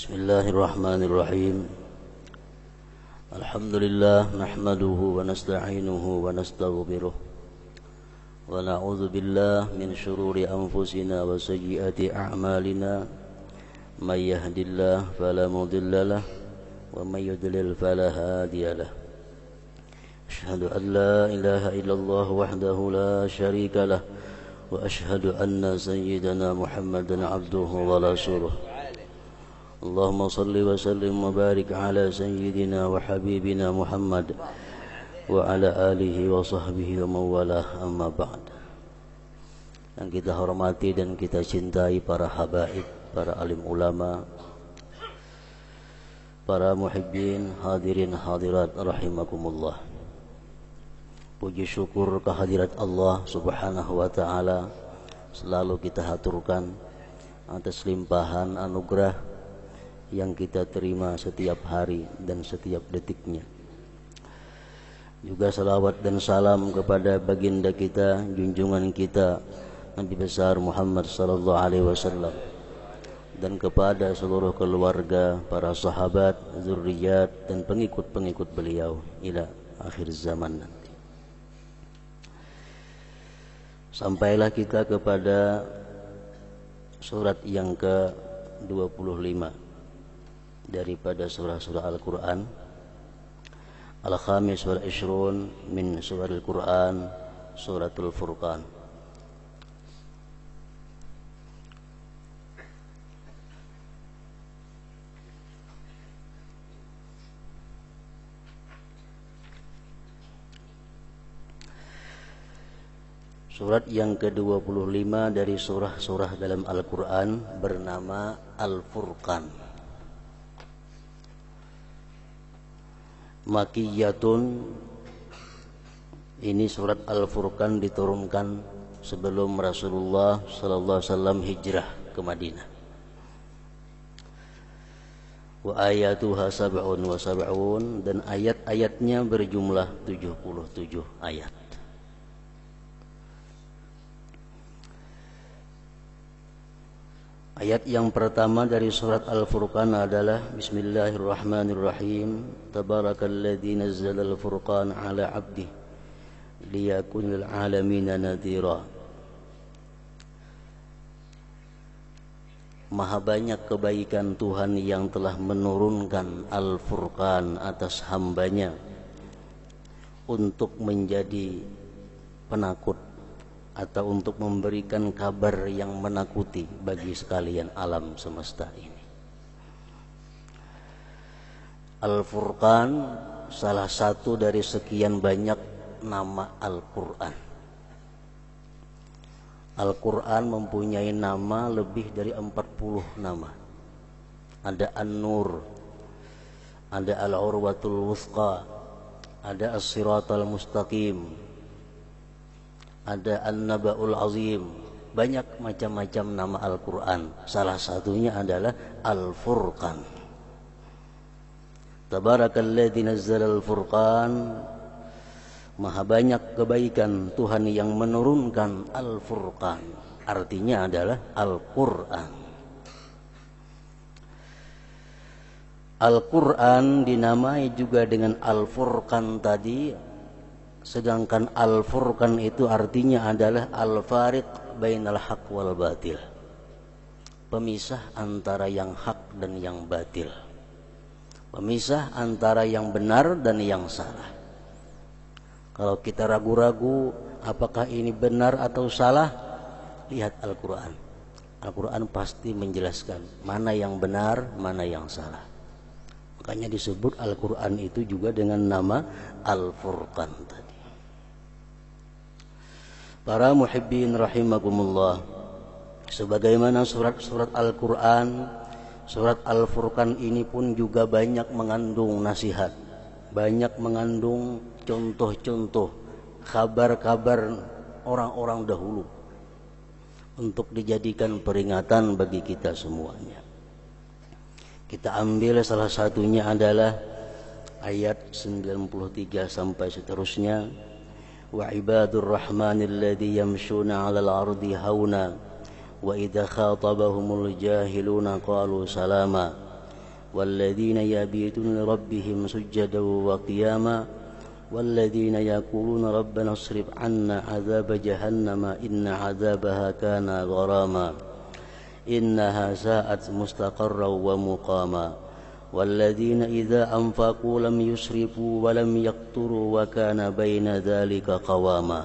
Bismillahirrahmanirrahim. Alhamdulillah nahmaduhu wa nasta'inuhu wa nastaghfiruh wa na'udzu billahi min shururi anfusina wa sayyiati a'malina. May yahdihillahu fala mudilla lahu wa may yudlil fala hadiya lahu. Asyhadu an la ilaha illallah wahdahu la syarika lahu wa asyhadu anna sayyidana Muhammadan abduhu wa rasuluh. Allahumma salli wa sallim wa barik ala sayyidina wa habibina Muhammad wa ala alihi wa sahbihi wa mawalah, amma ba'd. Yang kita hormati dan kita cintai para habaib, para alim ulama, para muhibbin, hadirin hadirat rahimakumullah. Puji syukur kehadirat Allah subhanahu wa ta'ala selalu kita haturkan atas limpahan anugerah yang kita terima setiap hari dan setiap detiknya. Juga salawat dan salam kepada baginda kita, junjungan kita, Nabi besar Muhammad sallallahu alaihi wasallam, dan kepada seluruh keluarga, para sahabat, zurriyat dan pengikut-pengikut beliau ila akhir zaman nanti. Sampailah kita kepada surat yang ke-25 daripada surah-surah Al-Quran, Al-Khamis wal Ishrun min surah Al-Quran, Suratul Furqan. Surat yang ke-25 dari surah-surah dalam Al-Quran bernama Al-Furqan. Makiyatun, ini surat Al-Furqan diturunkan sebelum Rasulullah sallallahu alaihi wasallam hijrah ke Madinah. Wa ayatuha sab'un wa sab'un, dan ayat-ayatnya berjumlah 77 ayat. Ayat yang pertama dari surat Al-Furqan adalah Bismillahirrahmanirrahim. Tabarakalladzi nazzala al-furqan ala 'abdihi liyakunal 'alamina nadhira. Maha banyak kebaikan Tuhan yang telah menurunkan Al-Furqan atas hambanya untuk menjadi penakut atau untuk memberikan kabar yang menakuti bagi sekalian alam semesta ini. Al-Furqan salah satu dari sekian banyak nama Al-Quran. Al-Quran mempunyai nama lebih dari 40 nama. Ada An-Nur, ada Al-Urwatul Wuthqa, ada As-Siratal Mustaqim, ada An-Naba'ul Azim. Banyak macam-macam nama Al-Quran. Salah satunya adalah Al-Furqan. Tabarakalladzi nazzala al-Furqan. Maha banyak kebaikan Tuhan yang menurunkan Al-Furqan. Artinya adalah Al-Quran. Al-Quran dinamai juga dengan Al-Furqan tadi. Sedangkan Al-Furqan itu artinya adalah Al-Fariq bainal haq wal batil, pemisah antara yang hak dan yang batil, pemisah antara yang benar dan yang salah. Kalau kita ragu-ragu apakah ini benar atau salah, lihat Al-Quran. Al-Quran pasti menjelaskan mana yang benar, mana yang salah. Makanya disebut Al-Quran itu juga dengan nama Al-Furqan tadi. Para muhibbin rahimakumullah, sebagaimana surat-surat Al-Quran, surat Al-Furqan ini pun juga banyak mengandung nasihat, banyak mengandung contoh-contoh, kabar-kabar orang-orang dahulu untuk dijadikan peringatan bagi kita semuanya. Kita ambil salah satunya adalah ayat 93 sampai seterusnya. Wa ibadur rahmanil ladzi yamshuna 'alal ardi hauna wa idza khatabahumul jahiluna qalu salama والذين يبيتون لربهم سجدا وقياما والذين يقولون ربنا اصرف عنا عذاب جهنم إن عذابها كان غراما إنها ساءت مستقرا ومقاما والذين إذا أنفقوا لم يسرفوا ولم يقتروا وكان بين ذلك قواما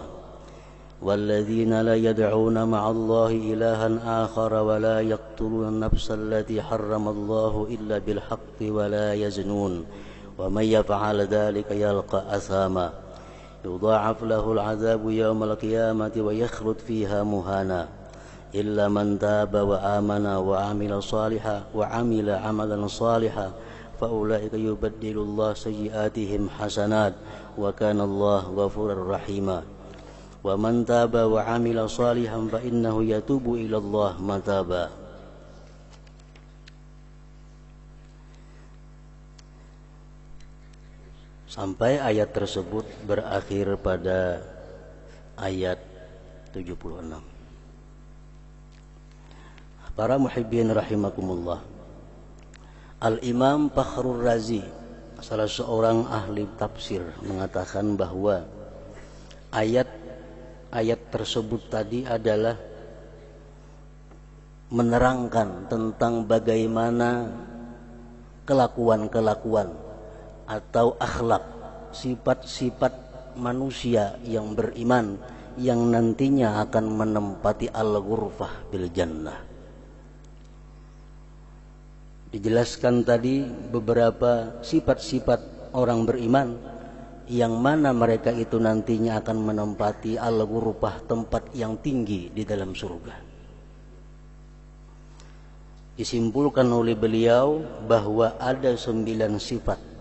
والذين لا يدعون مع الله إلها آخر ولا يقتلون النفس التي حرم الله إلا بالحق ولا يزنون ومن يفعل ذلك يلقى أثاما يضاعف له العذاب يوم القيامة ويخلد فيها مهانا إلا من تاب وآمن وعمل عملا صالحا فأولئك يبدل الله سيئاتهم حسنات وكان الله غفورا رحيما ومن تاب وعمل صالحا فإنه يتوب إلى الله متابا. Sampai ayat tersebut berakhir pada ayat 76. Para muhibbin rahimakumullah, Al-Imam Fakhrur Razi, salah seorang ahli tafsir, mengatakan bahwa ayat tersebut tadi adalah menerangkan tentang bagaimana kelakuan-kelakuan atau akhlak, sifat-sifat manusia yang beriman yang nantinya akan menempati al-ghurfah bil jannah. Dijelaskan tadi beberapa sifat-sifat orang beriman yang mana mereka itu nantinya akan menempati al-ghurfah, tempat yang tinggi di dalam surga. Disimpulkan oleh beliau bahwa ada 9 sifat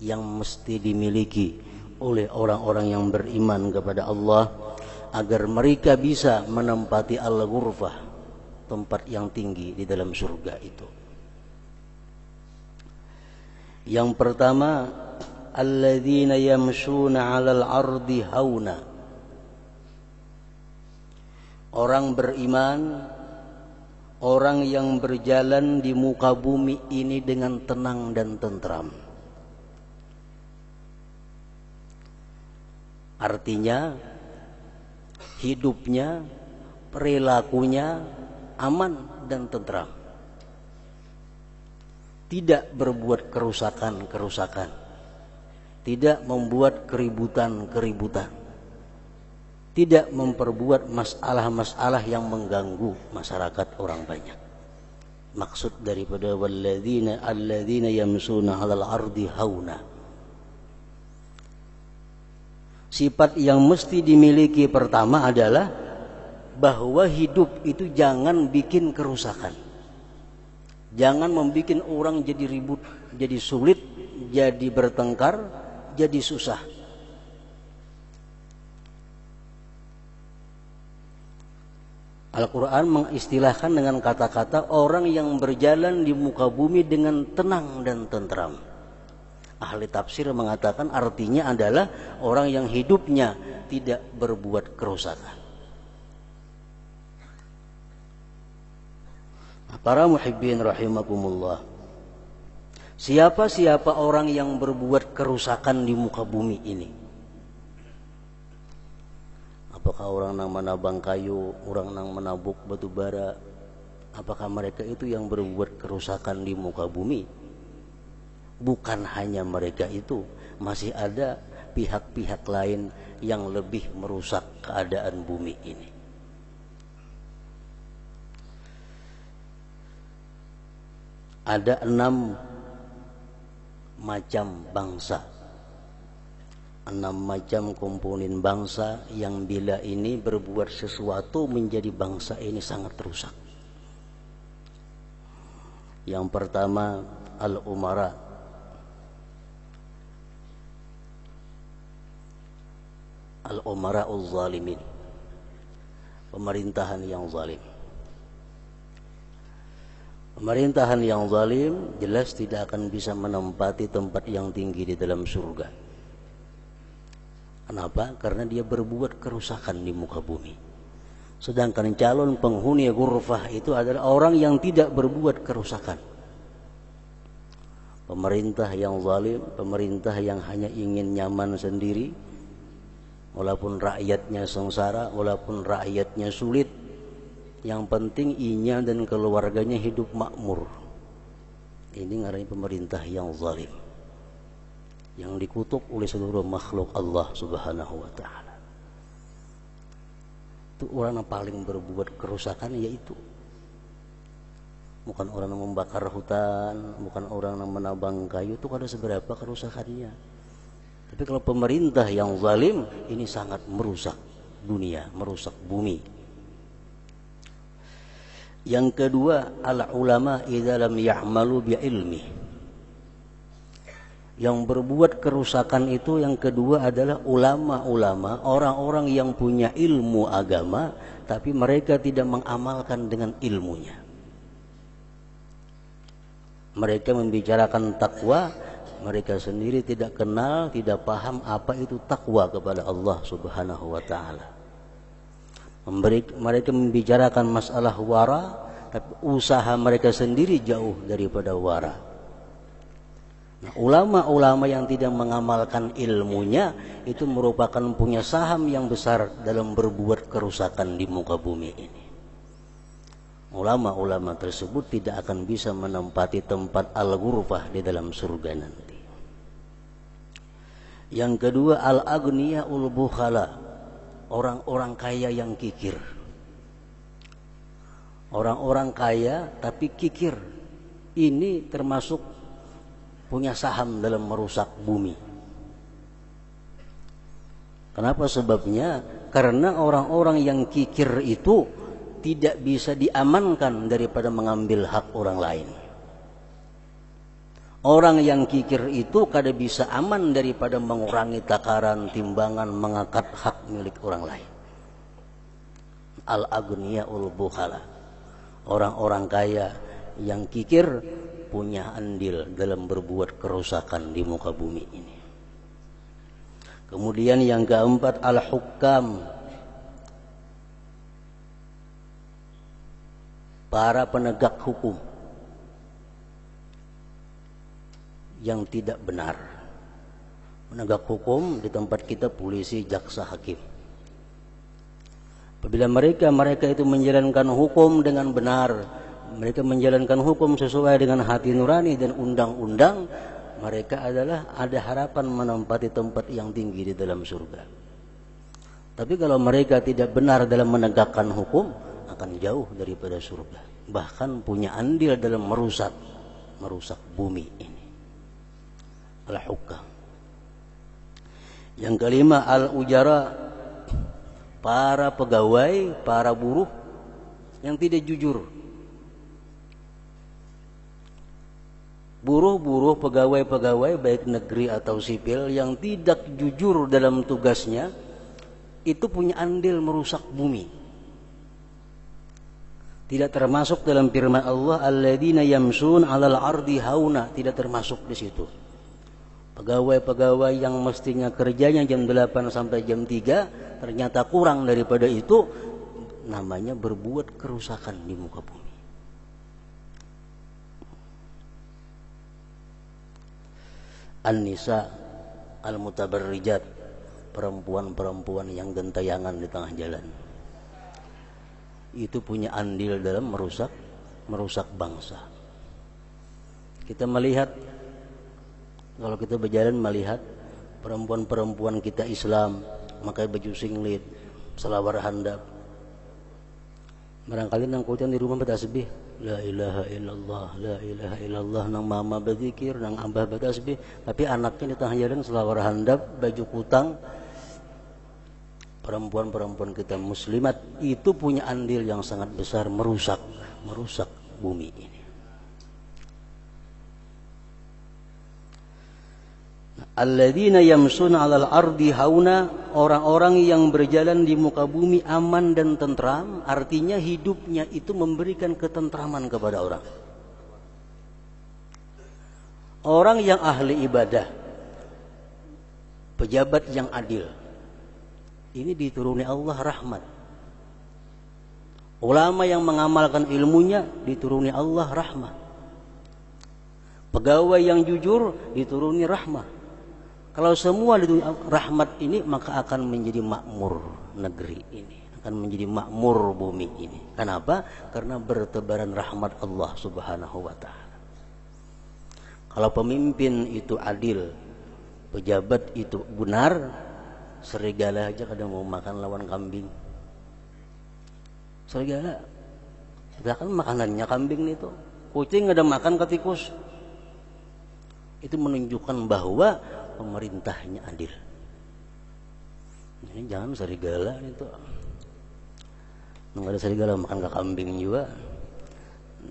yang mesti dimiliki oleh orang-orang yang beriman kepada Allah agar mereka bisa menempati al-ghurfah, tempat yang tinggi di dalam surga itu. Yang pertama, alladzina yamshuna 'alal ardi hauna. Orang beriman, orang yang berjalan di muka bumi ini dengan tenang dan tentram. Artinya hidupnya, perilakunya aman dan tentram. Tidak berbuat kerusakan-kerusakan, tidak membuat keributan-keributan, tidak memperbuat masalah-masalah yang mengganggu masyarakat orang banyak. Maksud daripada alladzina yamsuna 'alal ardi hauna. Sifat yang mesti dimiliki pertama adalah bahwa hidup itu jangan bikin kerusakan. Jangan membuat orang jadi ribut, jadi sulit, jadi bertengkar, jadi susah. Al-Quran mengistilahkan dengan kata-kata orang yang berjalan di muka bumi dengan tenang dan tentram. Ahli tafsir mengatakan artinya adalah orang yang hidupnya tidak berbuat kerusakan. Para muhibbin rahimakumullah, siapa-siapa orang yang berbuat kerusakan di muka bumi ini, apakah orang yang menabang kayu, orang yang menabuk batu bara, apakah mereka itu yang berbuat kerusakan di muka bumi? Bukan hanya mereka itu, masih ada pihak-pihak lain yang lebih merusak keadaan bumi ini. Ada 6 macam bangsa, 6 macam komponen bangsa yang bila ini berbuat sesuatu menjadi bangsa ini sangat rusak. Yang pertama, al-umara, al-umara'uz zalimin, pemerintahan yang zalim. Pemerintahan yang zalim jelas tidak akan bisa menempati tempat yang tinggi di dalam surga. Kenapa? Karena dia berbuat kerusakan di muka bumi. Sedangkan calon penghuni ghurfah itu adalah orang yang tidak berbuat kerusakan. Pemerintah yang zalim, pemerintah yang hanya ingin nyaman sendiri, walaupun rakyatnya sengsara, walaupun rakyatnya sulit, yang penting inya dan keluarganya hidup makmur. Ini ngarannya pemerintah yang zalim, yang dikutuk oleh seluruh makhluk Allah Subhanahu wa taala. Itu orang yang paling berbuat kerusakan, yaitu bukan orang yang membakar hutan, bukan orang yang menabang kayu, itu ada seberapa kerusakannya. Tapi kalau pemerintah yang zalim, ini sangat merusak dunia, merusak bumi. Yang kedua, al-ulama idza lam ya'malu bi'ilmi. Yang berbuat kerusakan itu yang kedua adalah ulama-ulama, orang-orang yang punya ilmu agama tapi mereka tidak mengamalkan dengan ilmunya. Mereka membicarakan takwa, mereka sendiri tidak kenal, tidak paham apa itu takwa kepada Allah Subhanahu wa taala. Mereka membicarakan masalah wara, tapi usaha mereka sendiri jauh daripada wara. Nah, ulama-ulama yang tidak mengamalkan ilmunya itu merupakan punya saham yang besar dalam berbuat kerusakan di muka bumi ini. Ulama-ulama tersebut tidak akan bisa menempati tempat al-ghurfah di dalam surga nanti. Yang kedua, al-aghniya'ul bukhala, orang-orang kaya yang kikir. Orang-orang kaya tapi kikir, ini termasuk punya saham dalam merusak bumi. Kenapa sebabnya? Karena orang-orang yang kikir itu tidak bisa diamankan daripada mengambil hak orang lain. Orang yang kikir itu kada bisa aman daripada mengurangi takaran, timbangan, mengangkat hak milik orang lain. Al-aghniya'ul bukhala, orang-orang kaya yang kikir punya andil dalam berbuat kerusakan di muka bumi ini. Kemudian yang keempat, al-hukam, para penegak hukum yang tidak benar. Penegak hukum di tempat kita polisi, jaksa, hakim. Apabila mereka itu menjalankan hukum dengan benar, mereka menjalankan hukum sesuai dengan hati nurani dan undang-undang, mereka adalah ada harapan menempati tempat yang tinggi di dalam surga. Tapi kalau mereka tidak benar dalam menegakkan hukum, akan jauh daripada surga, bahkan punya andil dalam merusak bumi ini. Al-hukam. Yang kelima, al-ujara, para pegawai, para buruh yang tidak jujur. Buruh-buruh, pegawai-pegawai baik negeri atau sipil yang tidak jujur dalam tugasnya itu punya andil merusak bumi. Tidak termasuk dalam firman Allah, alladzina yamsun 'alal ardi hauna, tidak termasuk di situ. Pegawai-pegawai yang mestinya kerjanya jam 8 sampai jam 3 ternyata kurang daripada itu, namanya berbuat kerusakan di muka bumi. An-nisa al-mutabarrijat, perempuan-perempuan yang gentayangan di tengah jalan, itu punya andil dalam merusak bangsa. Kita melihat, kalau kita berjalan melihat perempuan-perempuan kita Islam pakai baju singlet, selawar handap. Barangkali nang kuliah di rumah bertasbih, la ilaha illallah, la ilaha illallah, nang mama berzikir, nang abah bertasbih, tapi anaknya di tengah jalan selawar handap, baju kutang. Perempuan-perempuan kita muslimat itu punya andil yang sangat besar merusak bumi ini. Alladzina yamsuna 'alal ardi hauna, orang-orang yang berjalan di muka bumi aman dan tentram, artinya hidupnya itu memberikan ketentraman kepada orang. Orang yang ahli ibadah, pejabat yang adil, ini dituruni Allah rahmat. Ulama yang mengamalkan ilmunya dituruni Allah rahmat. Pegawai yang jujur dituruni rahmah. Kalau semua dituruni rahmat ini, maka akan menjadi makmur negeri ini, akan menjadi makmur bumi ini. Kenapa? Karena bertebaran rahmat Allah Subhanahu wa taala. Kalau pemimpin itu adil, pejabat itu benar, serigala aja kadang mau makan lawan kambing. Serigala, bahkan makanannya kambing itu. Kucing ada makan ke tikus. Itu menunjukkan bahwa pemerintahnya adil. Ini jangan serigala itu. Nggak ada serigala makan ke kambing juga.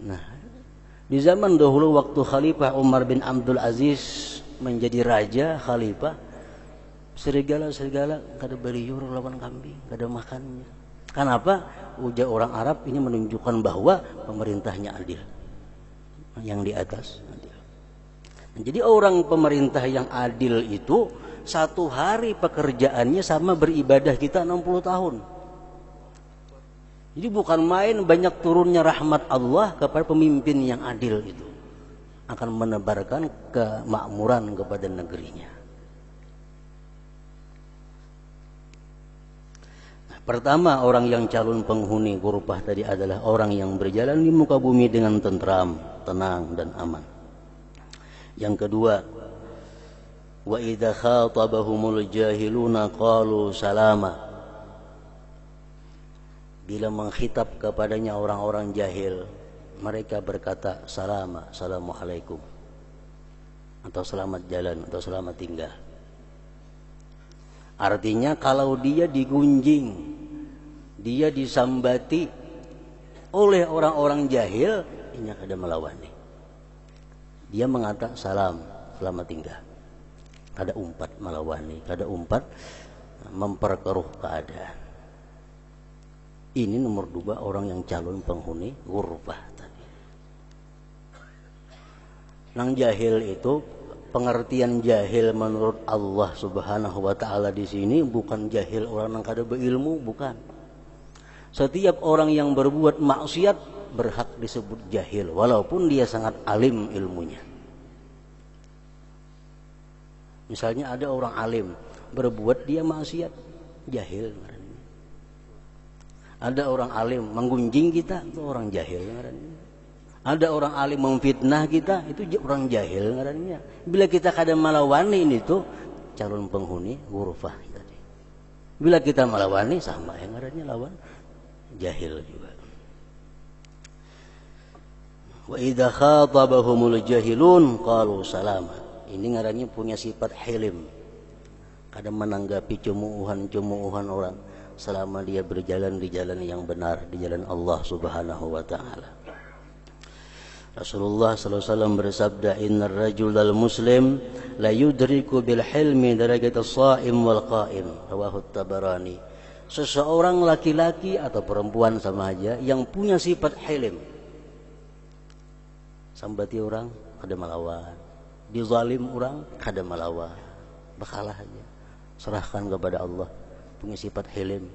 Nah, di zaman dahulu waktu Khalifah Umar bin Abdul Aziz menjadi raja khalifah, serigala kada beriur lawan kambing, kada makannya. Kenapa? Ujar orang Arab ini menunjukkan bahwa pemerintahnya adil. Yang di atas adil. Jadi orang pemerintah yang adil itu satu hari pekerjaannya sama beribadah kita 60 tahun. Jadi bukan main, banyak turunnya rahmat Allah kepada pemimpin yang adil itu. Akan menebarkan kemakmuran kepada negerinya. Nah, pertama, orang yang calon penghuni ghurfah tadi adalah orang yang berjalan di muka bumi dengan tentram, tenang dan aman. Yang kedua, wa idza khatabahumul jahiluna qalu salama. Bila mengkhitab kepadanya orang-orang jahil, mereka berkata salama, assalamualaikum, atau selamat jalan, atau selamat tinggal. Artinya kalau dia digunjing, dia disambati oleh orang-orang jahil, ini kada melawan nih. Dia mengatakan salam, selamat tinggal. Kada umpat melawani, kada umpat memperkeruh keadaan. Ini nomor 2 orang yang calon penghuni ghurfah tadi. Nang jahil itu, pengertian jahil menurut Allah Subhanahu wa taala di sini bukan jahil orang yang kada berilmu, bukan. Setiap orang yang berbuat maksiat berhak disebut jahil walaupun dia sangat alim ilmunya. Misalnya ada orang alim berbuat dia maksiat, jahil. Ada orang alim menggunjing kita, itu orang jahil. Ada orang alim memfitnah kita, itu orang jahil. Bila kita kada melawani ini tuh calon penghuni ghurfah tadi. Bila kita melawani sama yang ngarannya lawan jahil juga. Wa idza khatabahumul jahilun qalu salama. Ini ngarannya punya sifat hilim. Kada menanggapi cemuuhan orang selama dia berjalan di jalan yang benar, di jalan Allah Subhanahu wa taala. Rasulullah sallallahu alaihi wasallam bersabda, "Innar rajulal muslim la yudriku bil hilmi darajatas shaim wal qaim." Rawahu Tabarani. Seseorang laki-laki atau perempuan sama aja yang punya sifat hilim, sambati orang kada melawan, dizalim orang kada melawan, bakalah aja, serahkan kepada Allah. Punya sifat hilim.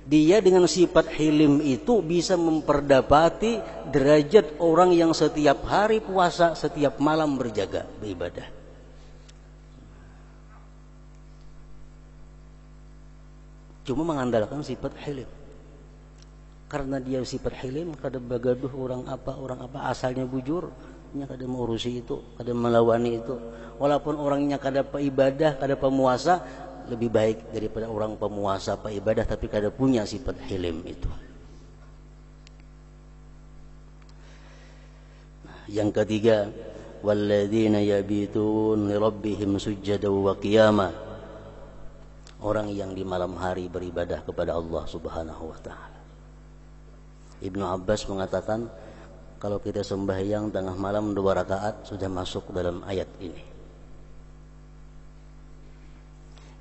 Dia dengan sifat hilim itu bisa memperdapati derajat orang yang setiap hari puasa, setiap malam berjaga, beribadah. Cuma mengandalkan sifat hilim. Karena dia sifat hilim, kada bagaduh orang apa asalnya bujur, nya kada mengurusi itu, kada melawani itu. Walaupun orangnya kada ibadah, kada pemuasa, lebih baik daripada orang pemuasa ibadah tapi kada punya sifat hilim itu. Yang ketiga, walladzina yabitun li rabbihim sujada wa qiyama. Orang yang di malam hari beribadah kepada Allah Subhanahu wa taala. Ibnu Abbas mengatakan kalau kita sembahyang tengah malam 2 rakaat sudah masuk dalam ayat ini.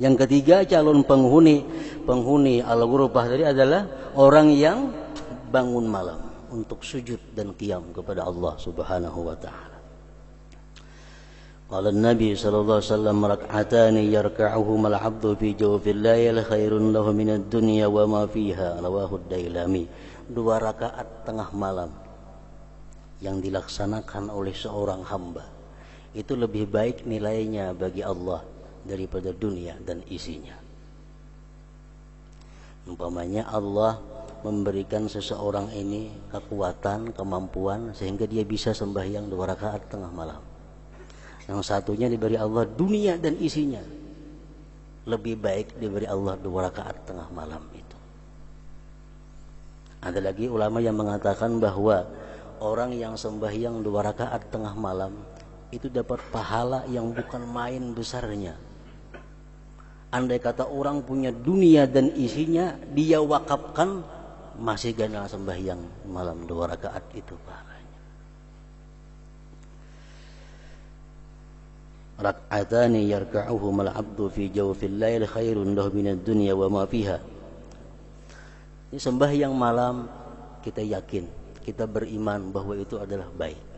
Yang ketiga, calon penghuni al-ghurfah tadi adalah orang yang bangun malam untuk sujud dan qiyam kepada Allah Subhanahu wa taala. Qala Nabi sallallahu alaihi wasallam, rak'atani yarka'uhuma al-'abdu fi jawfil lail khairun lahu minad dunya wa ma fiha. Rawahu Dailami. 2 rakaat tengah malam yang dilaksanakan oleh seorang hamba itu lebih baik nilainya bagi Allah daripada dunia dan isinya. Umpamanya Allah memberikan seseorang ini kekuatan, kemampuan sehingga dia bisa sembahyang 2 rakaat tengah malam. Yang satunya diberi Allah dunia dan isinya, lebih baik diberi Allah 2 rakaat tengah malam itu. Ada lagi ulama yang mengatakan bahwa orang yang sembahyang 2 rakaat tengah malam itu dapat pahala yang bukan main besarnya. Andai kata orang punya dunia dan isinya, dia wakafkan, masih ganal sembahyang malam 2 rakaat itu pahalanya. Rak'atani yarka'uhum al-'abdu fi jawfil lail khairun lahu minad dunya wa ma fiha. Ini sembahyang malam, kita yakin, kita beriman bahwa itu adalah baik.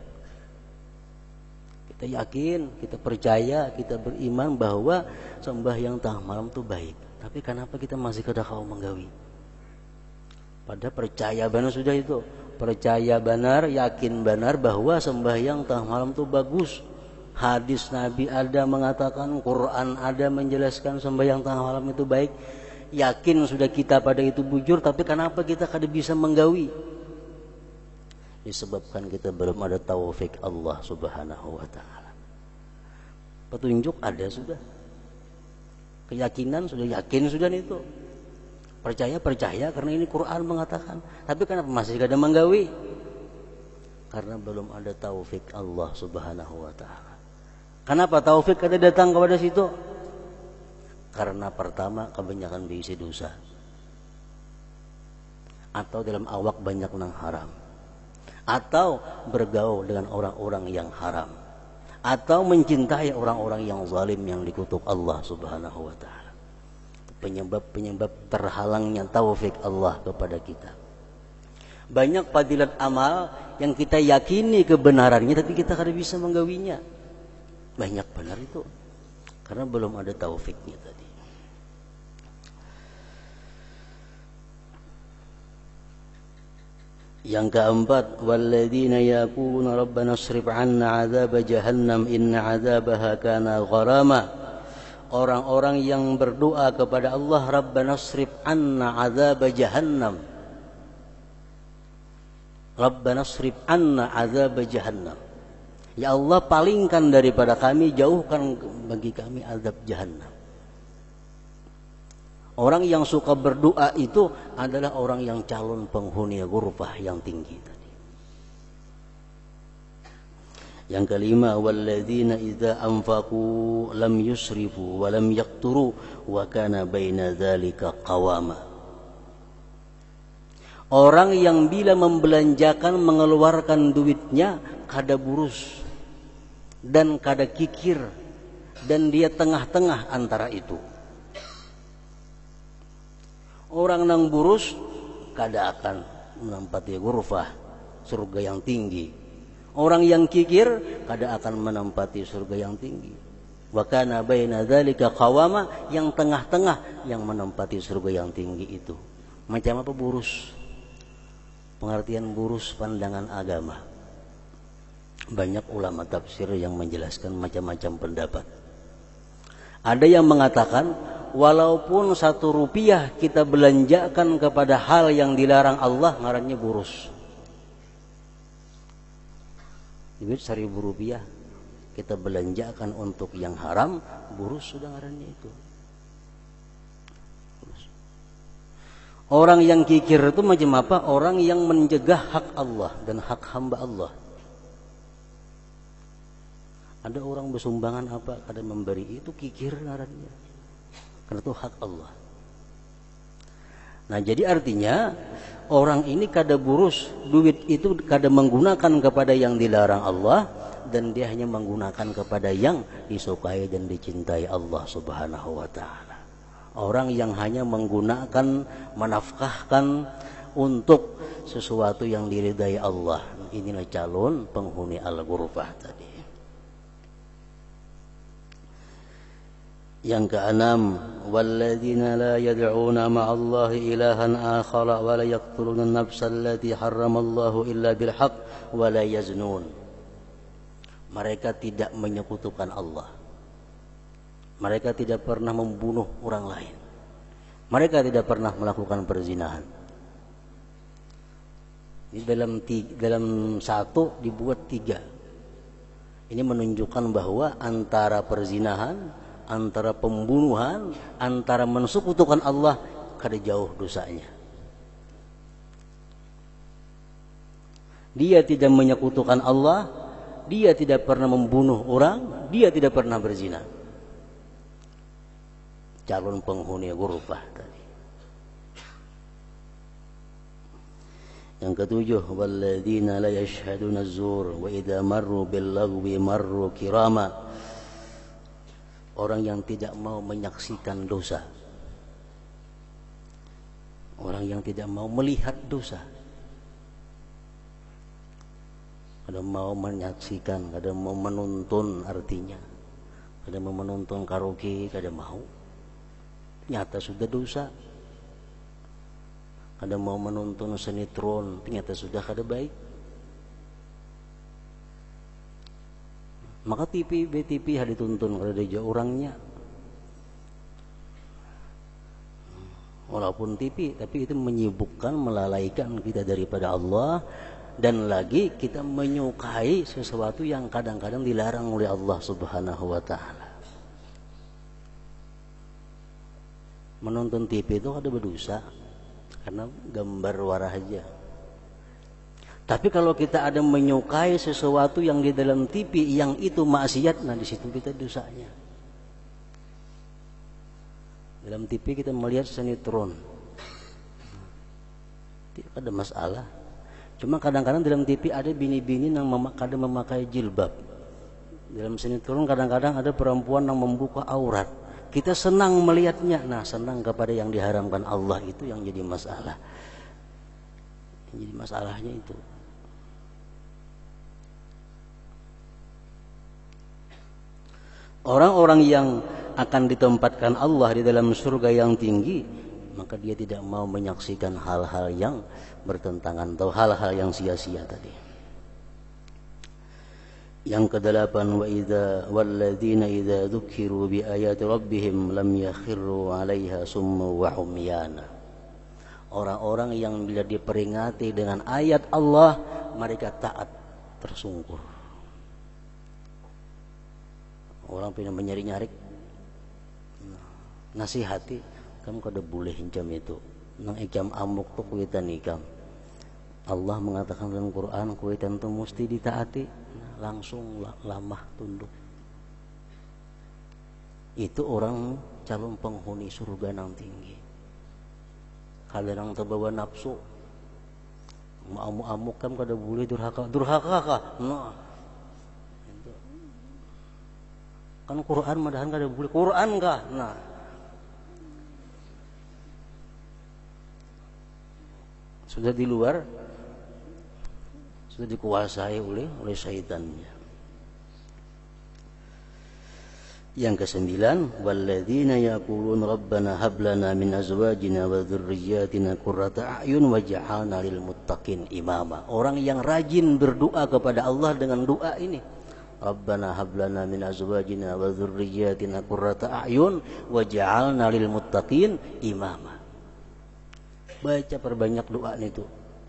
Kita yakin, kita percaya, kita beriman bahwa sembahyang tengah malam itu baik. Tapi kenapa kita masih kada kau menggawi? Pada percaya benar sudah itu, percaya benar, yakin benar bahwa sembahyang tengah malam itu bagus. Hadis Nabi ada mengatakan, Quran ada menjelaskan sembahyang tengah malam itu baik. Yakin sudah kita pada itu bujur, tapi kenapa kita kada bisa menggawi? Disebabkan kita belum ada taufik Allah Subhanahu wa ta'ala. Petunjuk ada sudah, keyakinan sudah, yakin sudah itu, percaya karena ini Quran mengatakan. Tapi kenapa masih kada menggawi? Karena belum ada taufik Allah Subhanahu wa ta'ala. Kenapa taufik kada datang kepada situ? Karena pertama kebanyakan diisi dosa, atau dalam awak banyak nang haram, atau bergaul dengan orang-orang yang haram, atau mencintai orang-orang yang zalim yang dikutuk Allah Subhanahu wa ta'ala. Penyebab terhalangnya taufik Allah kepada kita. Banyak fadilat amal yang kita yakini kebenarannya tapi kita kada bisa menggawinya. Banyak benar itu, karena belum ada taufiknya tadi. Yang keempat, walladzina yaquluna rabbana shrif 'anna 'adzab jahannam inna 'adzabaha kana gharama. Orang-orang yang berdoa kepada Allah, rabbana shrif 'anna 'adzab jahannam. Rabbana shrif 'anna 'adzab jahannam. Ya Allah, palingkan daripada kami, jauhkan bagi kami azab jahannam. Orang yang suka berdoa itu adalah orang yang calon penghuni ghurfah yang tinggi tadi. Yang kelima, walladzina idza anfaqu lam yusrifu wa lam yaqturu wa kana baina dzalika qawama. Orang yang bila membelanjakan, mengeluarkan duitnya kada burus dan kada kikir, dan dia tengah-tengah antara itu. Orang nang burus kada akan menempati ghurfah, surga yang tinggi. Orang yang kikir kada akan menempati surga yang tinggi. Wa kana baina dzalika qawama, yang tengah-tengah yang menempati surga yang tinggi itu. Macam apa burus? Pengertian burus pandangan agama. Banyak ulama tafsir yang menjelaskan macam-macam pendapat. Ada yang mengatakan walaupun 1 rupiah kita belanjakan kepada hal yang dilarang Allah, ngarannya burus. Duit 1.000 rupiah kita belanjakan untuk yang haram, burus sudah ngarannya itu. Burus. Orang yang kikir itu macam apa? Orang yang menjaga hak Allah dan hak hamba Allah. Ada orang bersumbangan apa, kada memberi, itu kikir ngarannya. Karena itu hak Allah. Nah, jadi artinya orang ini kada burus, duit itu kada menggunakan kepada yang dilarang Allah, dan dia hanya menggunakan kepada yang disukai dan dicintai Allah Subhanahu wa ta'ala. Orang yang hanya menggunakan, menafkahkan untuk sesuatu yang diridai Allah, inilah calon penghuni al-ghurfah tadi. Yang keenam, walladzina la yad'una ma'allahi ilahan akhara wa la yaqtuluna an-nafsa allati harramallahu illa bil haqq wa la yaznun. Mereka tidak menyekutukan Allah. Mereka tidak pernah membunuh orang lain. Mereka tidak pernah melakukan perzinahan. Ini dalam satu dibuat tiga. Ini menunjukkan bahwa antara perzinahan, antara pembunuhan, antara mensekutukan Allah, kada jauh dosanya. Dia tidak menyekutukan Allah, dia tidak pernah membunuh orang, dia tidak pernah berzina. Calon penghuni ghurfah tadi. Yang ketujuh, walladzina la yashhaduna az-zur wa idza marru bil lagwi marru kirama. Orang yang tidak mau menyaksikan dosa. Orang yang tidak mau melihat dosa. Kada mau menyaksikan, kada mau menuntun artinya. Kada mau menonton karaoke, kada mau. Ternyata sudah dosa. Kada mau menonton sinetron, ternyata sudah kada baik. Maka TV, BTV harus dituntun kada ada orangnya. Walaupun TV, tapi itu menyibukkan, melalaikan kita daripada Allah. Dan lagi kita menyukai sesuatu yang kadang-kadang dilarang oleh Allah Subhanahu wa ta'ala. Menonton TV itu ada berdosa karena gambar warah aja. Tapi kalau kita ada menyukai sesuatu yang di dalam TV yang itu maksiat, nah di situ kita dosanya. Dalam TV kita melihat sinetron, tidak ada masalah. Cuma kadang-kadang dalam TV ada bini-bini yang kadang memakai jilbab. Dalam sinetron kadang-kadang ada perempuan yang membuka aurat. Kita senang melihatnya. Nah, senang kepada yang diharamkan Allah itu yang jadi masalah. Yang jadi masalahnya itu. Orang-orang yang akan ditempatkan Allah di dalam surga yang tinggi, maka dia tidak mau menyaksikan hal-hal yang bertentangan atau hal-hal yang sia-sia tadi. Yang kedelapan, wa idza walladzina idza dzukiru bi ayati rabbihim lam yakhirru 'alaiha summa wa umyana. Orang-orang yang bila diperingati dengan ayat Allah, mereka taat tersungkur. Orang pengen menyari-nyari nasihati, kamu kada boleh hincam itu. Nang ikam amuk tu kuitan ikam. Allah mengatakan dalam Quran, kuitan itu mesti ditaati. Langsung lamah tunduk. Itu orang calon penghuni surga yang tinggi. Kalian terbawa nafsu, amuk-amuk kan kada boleh durhaka kah? Nah, kan Quran madahan kada boleh. Quran kah? Nah, sudah di luar, sudah dikuasai oleh syaitannya. Yang kesembilan, walladzina yaquluna rabbana hab lana min azwajina wa dzurriyyatina qurrata a'yun waj'alna lil muttaqin imama. Orang yang rajin berdoa kepada Allah dengan doa ini. Rabbana hab lana min azwajina wa dzurriyyatina qurrata a'yun waj'alna lil muttaqin imama. Baca perbanyak doa itu.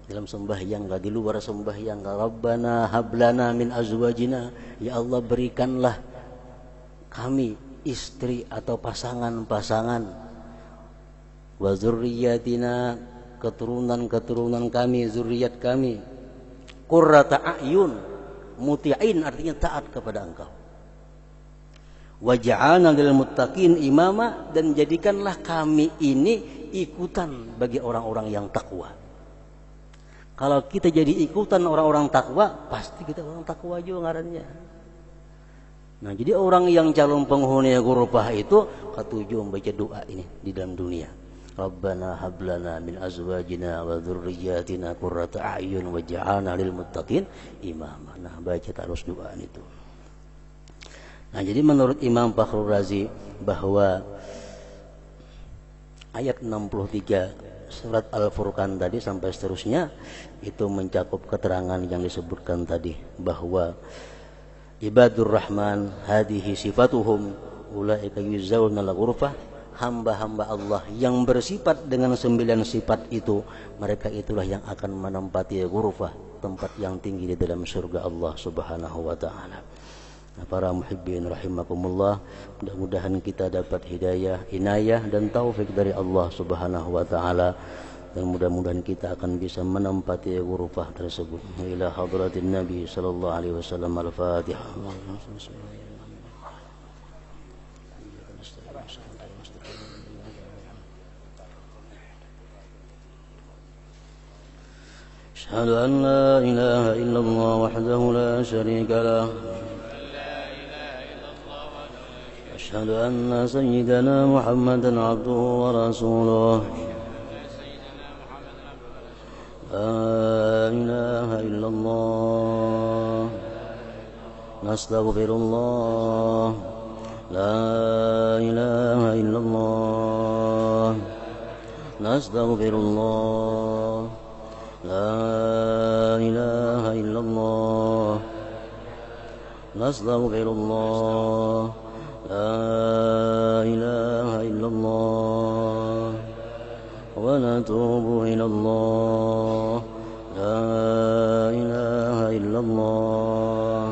Dalam sembahyang enggak, di luar sembahyang enggak. Rabbana hablana min azwajina, ya Allah berikanlah kami istri atau pasangan-pasangan, wa dzurriyyatina, keturunan-keturunan kami, zuriat kami, qurrata a'yun, muti'in artinya taat kepada Engkau, waj'alna lil muttaqin imama, dan jadikanlah kami ini ikutan bagi orang-orang yang takwa. Kalau kita jadi ikutan orang-orang takwa, pasti kita orang takwa juga ngarannya. Nah, jadi orang yang calon penghuni ghurfah itu ketujuh membaca doa ini di dalam dunia. Rabbana hab lana min azwajina wa dzurriyyatina qurrata a'yun waj'alna lil muttaqin imama. Nah, baca terus doa itu. Nah, jadi menurut Imam Fakhrul Razi bahwa ayat 63 surat Al-Furqan tadi sampai seterusnya itu mencakup keterangan yang disebutkan tadi, bahwa ibadur rahman hadhihi sifatuhum ulaika yuzawna al-ghurfah, hamba-hamba Allah yang bersifat dengan 9 sifat itu, mereka itulah yang akan menempati ghurfah, tempat yang tinggi di dalam surga Allah Subhanahu wa taala. Nah, para muhibbin rahimakumullah, mudah-mudahan kita dapat hidayah, inayah dan taufik dari Allah Subhanahu wa taala, dan mudah-mudahan kita akan bisa menempati ghurfah tersebut. Ila hadratin Nabi sallallahu alaihi wasallam. Al-Fatihah. أشهد أن لا إله إلا الله وحده لا شريك له أشهد أن سيدنا محمدا عبده ورسوله لا إله إلا الله نستغفر الله لا إله إلا الله نستغفر الله لا إله إلا الله نستغفر الله لا إله إلا الله ونتوب إلى الله لا إله إلا الله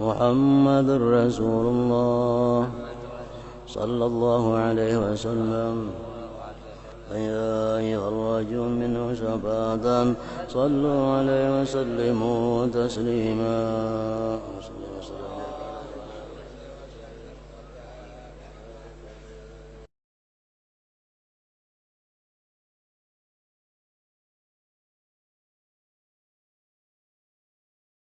محمد رسول الله صلى الله عليه وسلم يا أيها الرجل منه شفاعة صلوا عليه وسلموا تسليما.